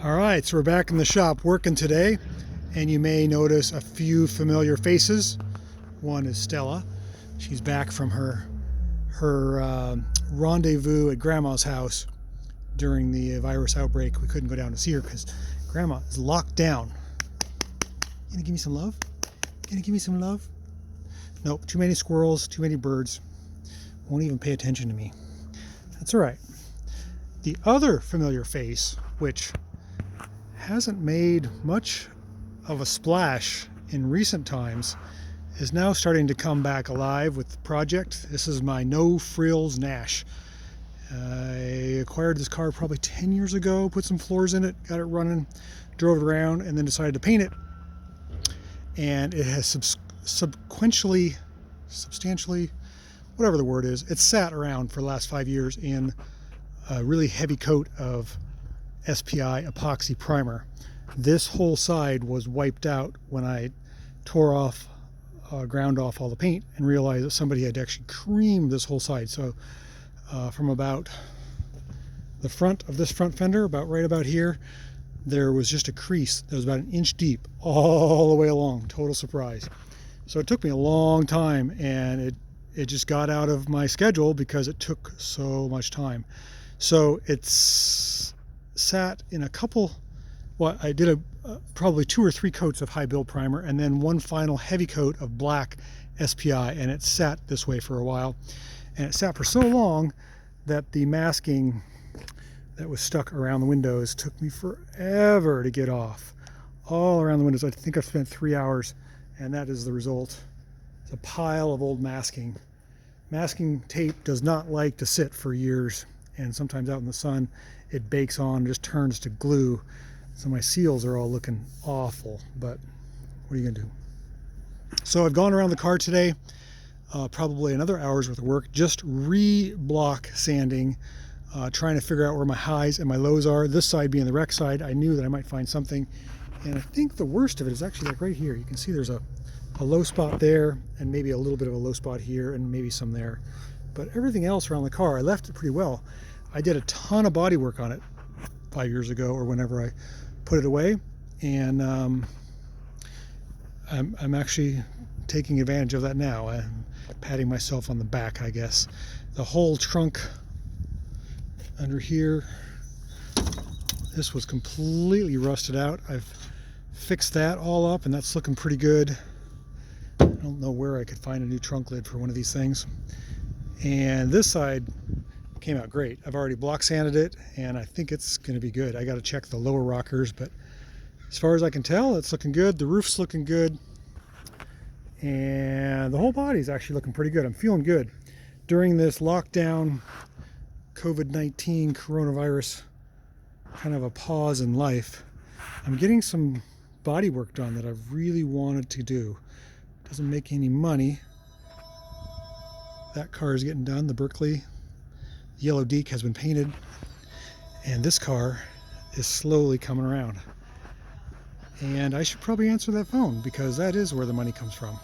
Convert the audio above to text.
All right, so we're back in the shop working today, and you may notice a few familiar faces. One is Stella. She's back from her rendezvous at Grandma's house during the virus outbreak. We couldn't go down to see her because Grandma is locked down. You gonna give me some love? Gonna give me some love? Nope, too many squirrels, too many birds. Won't even pay attention to me. That's all right. The other familiar face, which hasn't made much of a splash in recent times, is now starting to come back alive with the project. This is my No Frills Nash. I acquired this car probably 10 years ago, put some floors in it, got it running, drove it around, and then decided to paint it. And it has substantially, whatever the word is, it's sat around for the last 5 years in a really heavy coat of SPI epoxy primer. This whole side was wiped out when I tore off, ground off all the paint and realized that somebody had actually creamed this whole side. So from about the front of this front fender, right about here, there was just a crease that was about an inch deep all the way along. Total surprise. So it took me a long time, and it just got out of my schedule because it took so much time. So it's sat in a couple, I did probably 2 or 3 coats of high build primer and then one final heavy coat of black SPI, and it sat this way for a while. And it sat for so long that the masking that was stuck around the windows took me forever to get off. All around the windows. I think I've spent 3 hours, and that is the result. It's a pile of old masking. Masking tape does not like to sit for years, and sometimes out in the sun it bakes on, just turns to glue. So my seals are all looking awful, but what are you gonna do? So I've gone around the car today, probably another hour's worth of work, just re-block sanding, trying to figure out where my highs and my lows are. This side being the wreck side, I knew that I might find something, and I think the worst of it is actually like right here. You can see there's a low spot there, and maybe a little bit of a low spot here, and maybe some there. But everything else around the car, I left it pretty well. I did a ton of body work on it 5 years ago or whenever I put it away, and I'm actually taking advantage of that now. I'm patting myself on the back, I guess. The whole trunk under here, this was completely rusted out. I've fixed that all up, and that's looking pretty good. I don't know where I could find a new trunk lid for one of these things. And this side came out great. I've already block sanded it, and I think it's going to be good. I got to check the lower rockers, but as far as I can tell, it's looking good. The roof's looking good, and the whole body's actually looking pretty good. I'm feeling good. During this lockdown, COVID-19 coronavirus kind of a pause in life, I'm getting some body work done that I've really wanted to do. Doesn't make any money. That car is getting done, the Berkeley. Yellow deke has been painted, and this car is slowly coming around. And I should probably answer that phone because that is where the money comes from.